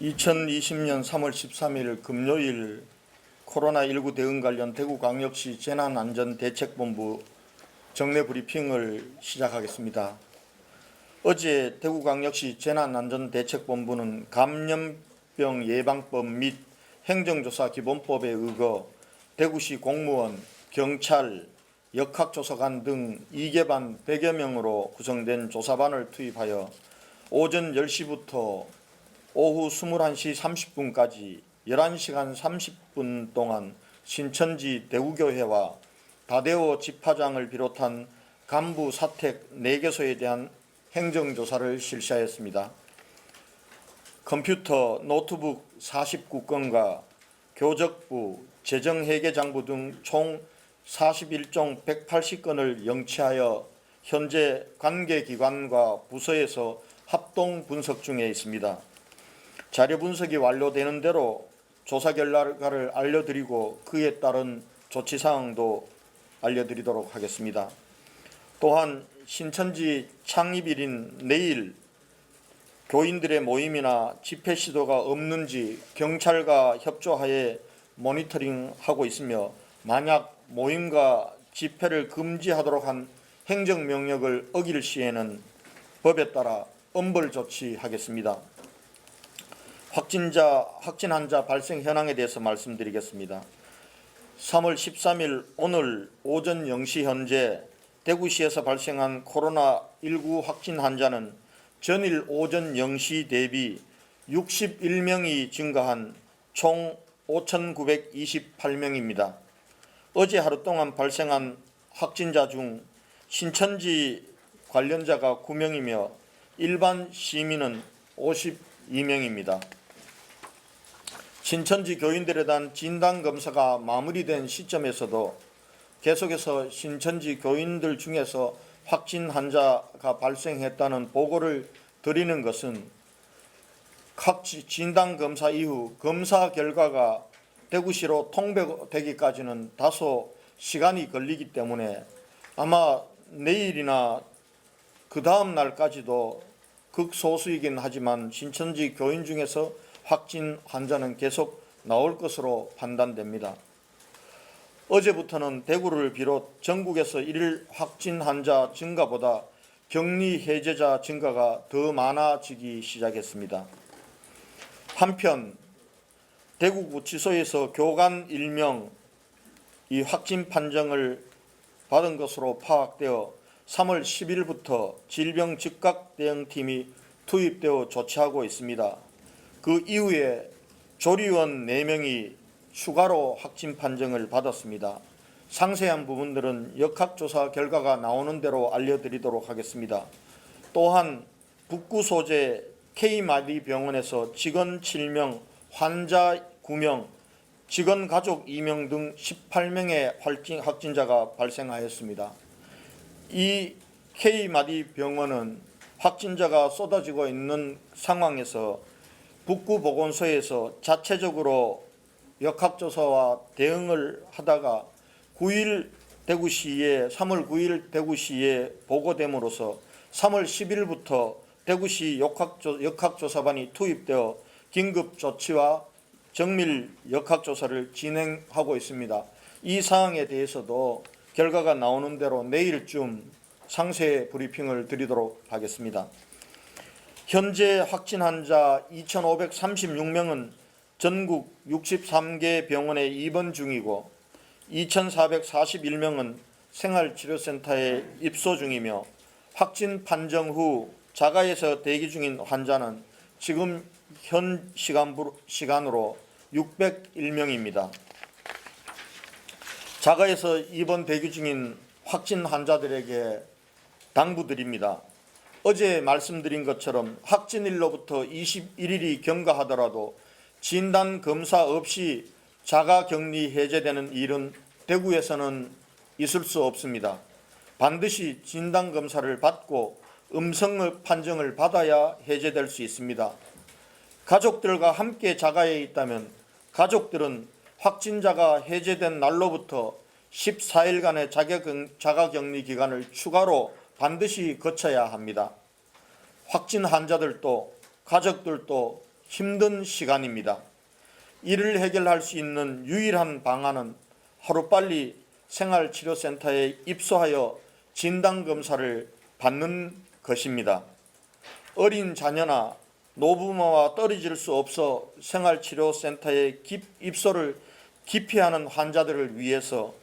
2020년 3월 13일 금요일 코로나19 대응 관련 대구광역시 재난안전대책본부 정례 브리핑을 시작하겠습니다. 어제 대구광역시 재난안전대책본부는 감염병 예방법 및 행정조사 기본법에 의거 대구시 공무원, 경찰, 역학조사관 등 2개반 100여 명으로 구성된 조사반을 투입하여 오전 10시부터 오후 21시 30분까지 11시간 30분 동안 신천지 대구교회와 다대오 집화장을 비롯한 간부 사택 4개소에 대한 행정조사를 실시하였습니다. 컴퓨터, 노트북 49건과 교적부, 재정회계장부 등 총 41종 180건을 영치하여 현재 관계기관과 부서에서 합동 분석 중에 있습니다. 자료 분석이 완료되는 대로 조사 결과를 알려드리고 그에 따른 조치사항도 알려드리도록 하겠습니다. 또한 신천지 창립일인 내일 교인들의 모임이나 집회 시도가 없는지 경찰과 협조하에 모니터링하고 있으며 만약 모임과 집회를 금지하도록 한 행정명령을 어길 시에는 법에 따라 엄벌 조치하겠습니다. 확진 환자 발생 현황에 대해서 말씀드리겠습니다. 3월 13일 오늘 오전 0시 현재 대구시에서 발생한 코로나19 확진 환자는 전일 오전 0시 대비 61명이 증가한 총 5,928명입니다. 어제 하루 동안 발생한 확진자 중 신천지 관련자가 9명이며 일반 시민은 52명입니다. 신천지 교인들에 대한 진단검사가 마무리된 시점에서도 계속해서 신천지 교인들 중에서 확진 환자가 발생했다는 보고를 드리는 것은 각 진단검사 이후 검사 결과가 대구시로 통보되기까지는 다소 시간이 걸리기 때문에 아마 내일이나 그 다음 날까지도 극소수이긴 하지만 신천지 교인 중에서 확진 환자는 계속 나올 것으로 판단됩니다. 어제부터는 대구를 비롯 전국에서 일일 확진 환자 증가보다 격리 해제자 증가가 더 많아지기 시작했습니다. 한편 대구구치소에서 교관 1명 이 확진 판정을 받은 것으로 파악되어 3월 10일부터 질병 즉각 대응팀이 투입되어 조치하고 있습니다. 그 이후에 조리원 4명이 추가로 확진 판정을 받았습니다. 상세한 부분들은 역학조사 결과가 나오는 대로 알려드리도록 하겠습니다. 또한 북구 소재 K마디병원에서 직원 7명, 환자 9명, 직원 가족 2명 등 18명의 확진자가 발생하였습니다. 이 K마디병원은 확진자가 쏟아지고 있는 상황에서 북구보건소에서 자체적으로 역학조사와 대응을 하다가 3월 9일 대구시에 보고됨으로써 3월 10일부터 대구시 역학조사반이 투입되어 긴급조치와 정밀 역학조사를 진행하고 있습니다. 이 사항에 대해서도 결과가 나오는 대로 내일쯤 상세 브리핑을 드리도록 하겠습니다. 현재 확진 환자 2,536명은 전국 63개 병원에 입원 중이고 2,441명은 생활치료센터에 입소 중이며 확진 판정 후 자가에서 대기 중인 환자는 지금 현 시간으로 601명입니다. 자가에서 입원 대기 중인 확진 환자들에게 당부드립니다. 어제 말씀드린 것처럼 확진일로부터 21일이 경과하더라도 진단검사 없이 자가격리 해제되는 일은 대구에서는 있을 수 없습니다. 반드시 진단검사를 받고 음성 판정을 받아야 해제될 수 있습니다. 가족들과 함께 자가에 있다면 가족들은 확진자가 해제된 날로부터 14일간의 자가격리 기간을 추가로 반드시 거쳐야 합니다. 확진 환자들도 가족들도 힘든 시간입니다. 이를 해결할 수 있는 유일한 방안은 하루빨리 생활치료센터에 입소하여 진단검사를 받는 것입니다. 어린 자녀나 노부모와 떨어질 수 없어 생활치료센터에 입소를 기피하는 환자들을 위해서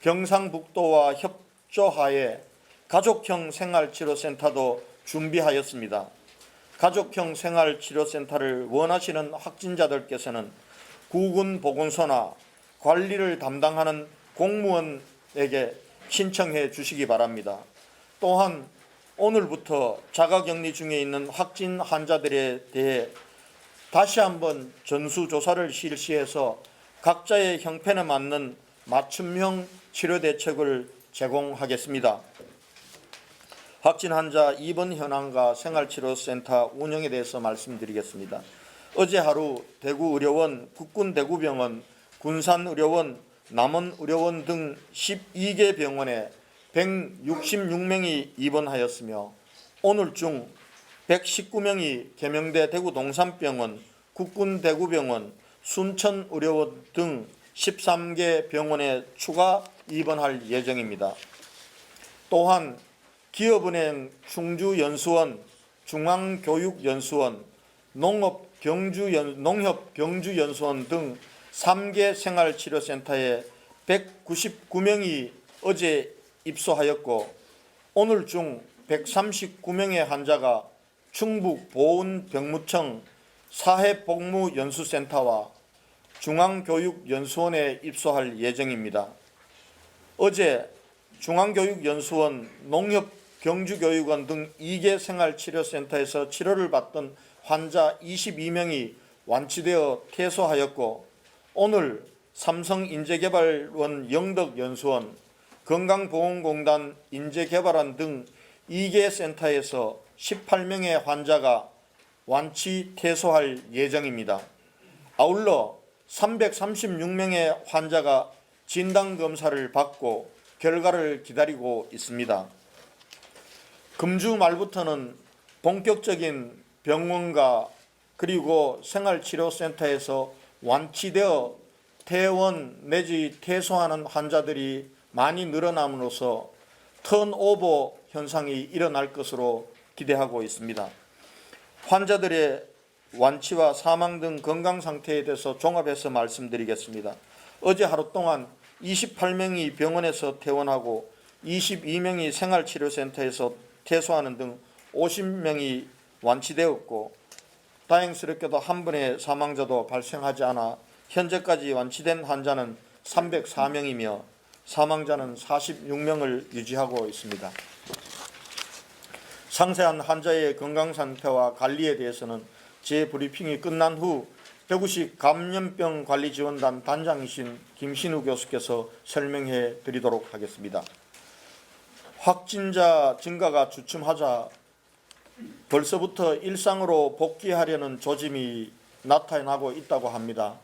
경상북도와 협조하에 가족형 생활치료센터도 준비하였습니다. 가족형 생활치료센터를 원하시는 확진자들께서는 구군보건소나 관리를 담당하는 공무원에게 신청해 주시기 바랍니다. 또한 오늘부터 자가격리 중에 있는 확진 환자들에 대해 다시 한번 전수조사를 실시해서 각자의 형편에 맞는 맞춤형 치료 대책을 제공하겠습니다. 확진 환자 입원 현황과 생활치료센터 운영에 대해서 말씀드리겠습니다. 어제 하루 대구의료원, 국군대구병원, 군산의료원, 남원의료원 등 12개 병원에 166명이 입원하였으며 오늘 중 119명이 계명대 대구동산병원, 국군대구병원, 순천의료원 등 13개 병원에 추가 입원할 예정입니다. 또한 기업은행 충주연수원, 중앙교육연수원, 농협경주연수원 등 3개 생활치료센터에 199명이 어제 입소하였고 오늘 중 139명의 환자가 충북보훈병무청 사회복무연수센터와 중앙교육연수원에 입소할 예정입니다. 어제 중앙교육연수원, 농협경주교육원 등 2개 생활치료센터에서 치료를 받던 환자 22명이 완치되어 퇴소하였고 오늘 삼성인재개발원 영덕연수원, 건강보험공단 인재개발원 등 2개 센터에서 18명의 환자가 완치 퇴소할 예정입니다. 아울러 336명의 환자가 진단검사를 받고 결과를 기다리고 있습니다. 금주 말부터는 본격적인 병원과 그리고 생활치료센터에서 완치되어 퇴원 내지 퇴소하는 환자들이 많이 늘어남으로써 턴오버 현상이 일어날 것으로 기대하고 있습니다. 환자들의 완치와 사망 등 건강 상태에 대해서 종합해서 말씀드리겠습니다. 어제 하루 동안 28명이 병원에서 퇴원하고 22명이 생활치료센터에서 퇴소하는 등 50명이 완치되었고 다행스럽게도 한 분의 사망자도 발생하지 않아 현재까지 완치된 환자는 304명이며 사망자는 46명을 유지하고 있습니다. 상세한 환자의 건강 상태와 관리에 대해서는 재브리핑이 끝난 후 대구시 감염병관리지원단 단장이신 김신우 교수께서 설명해 드리도록 하겠습니다. 확진자 증가가 주춤하자 벌써부터 일상으로 복귀하려는 조짐이 나타나고 있다고 합니다.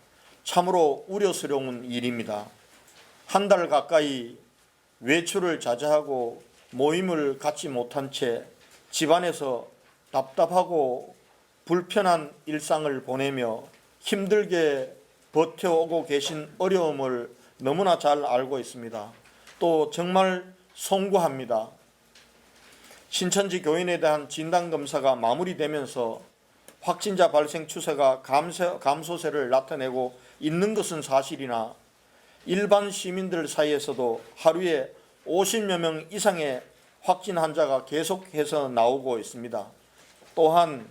참으로 우려스러운 일입니다. 한 달 가까이 외출을 자제하고 모임을 갖지 못한 채 집안에서 답답하고 불편한 일상을 보내며 힘들게 버텨오고 계신 어려움을 너무나 잘 알고 있습니다. 또 정말 송구합니다. 신천지 교인에 대한 진단검사가 마무리되면서 확진자 발생 추세가 감소세를 나타내고 있는 것은 사실이나 일반 시민들 사이에서도 하루에 50여 명 이상의 확진 환자가 계속해서 나오고 있습니다. 또한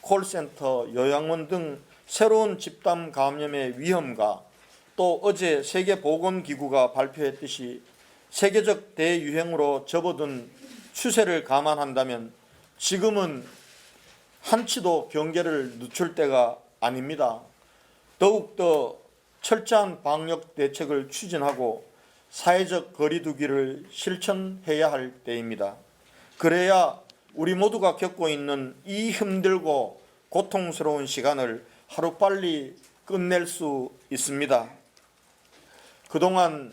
콜센터, 요양원 등 새로운 집단 감염의 위험과 또 어제 세계보건기구가 발표했듯이 세계적 대유행으로 접어든 추세를 감안한다면 지금은 한치도 경계를 늦출 때가 아닙니다. 더욱더 철저한 방역 대책을 추진하고 사회적 거리두기를 실천해야 할 때입니다. 그래야 우리 모두가 겪고 있는 이 힘들고 고통스러운 시간을 하루빨리 끝낼 수 있습니다. 그동안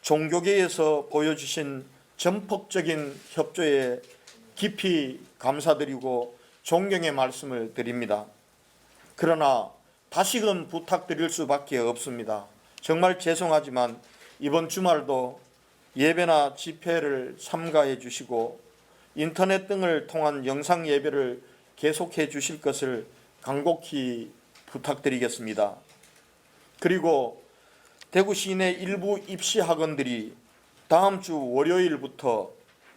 종교계에서 보여주신 전폭적인 협조에 깊이 감사드리고 존경의 말씀을 드립니다. 그러나 다시금 부탁드릴 수밖에 없습니다. 정말 죄송하지만 이번 주말도 예배나 집회를 삼가해 주시고 인터넷 등을 통한 영상 예배를 계속해 주실 것을 간곡히 부탁드리겠습니다. 그리고 대구 시내 일부 입시 학원들이 다음 주 월요일부터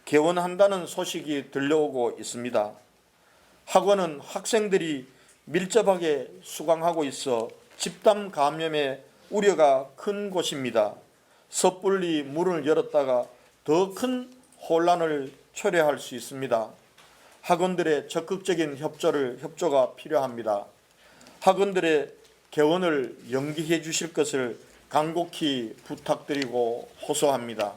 개원한다는 소식이 들려오고 있습니다. 학원은 학생들이 밀접하게 수강하고 있어 집단 감염의 우려가 큰 곳입니다. 섣불리 문을 열었다가 더 큰 혼란을 초래할 수 있습니다. 학원들의 적극적인 협조가 필요합니다. 학원들의 개원을 연기해 주실 것을 간곡히 부탁드리고 호소합니다.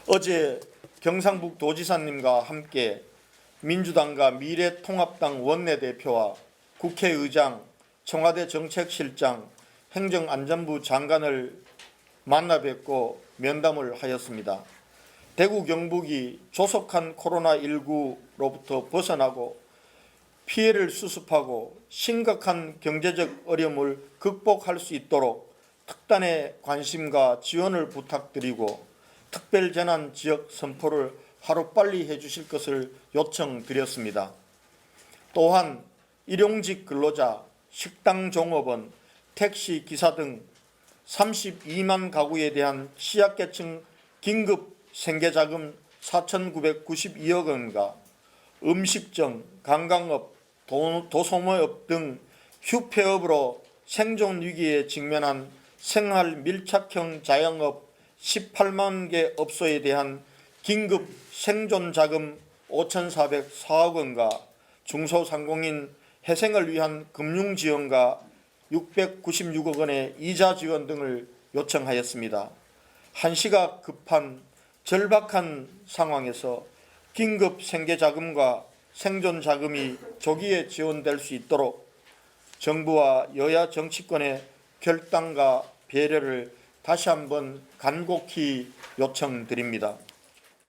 어제 경상북도지사님과 함께 민주당과 미래통합당 원내대표와 국회의장, 청와대 정책실장, 행정안전부 장관을 만나 뵙고 면담을 하였습니다. 대구 경북이 조속한 코로나19로부터 벗어나고 피해를 수습하고 심각한 경제적 어려움을 극복할 수 있도록 특단의 관심과 지원을 부탁드리고 특별재난 지역 선포를 하루빨리 해주실 것을 요청드렸습니다. 또한 일용직 근로자, 식당 종업원, 택시 기사 등 32만 가구에 대한 취약계층 긴급 생계자금 4,992억 원과 음식점, 관광업, 도소매업 등 휴폐업으로 생존 위기에 직면한 생활 밀착형 자영업 18만 개 업소에 대한 긴급 생존자금 5,404억 원과 중소상공인 회생을 위한 금융지원과 696억 원의 이자 지원 등을 요청하였습니다. 한시가 급한 절박한 상황에서 긴급 생계자금과 생존자금이 조기에 지원될 수 있도록 정부와 여야 정치권의 결단과 배려를 다시 한번 간곡히 요청드립니다.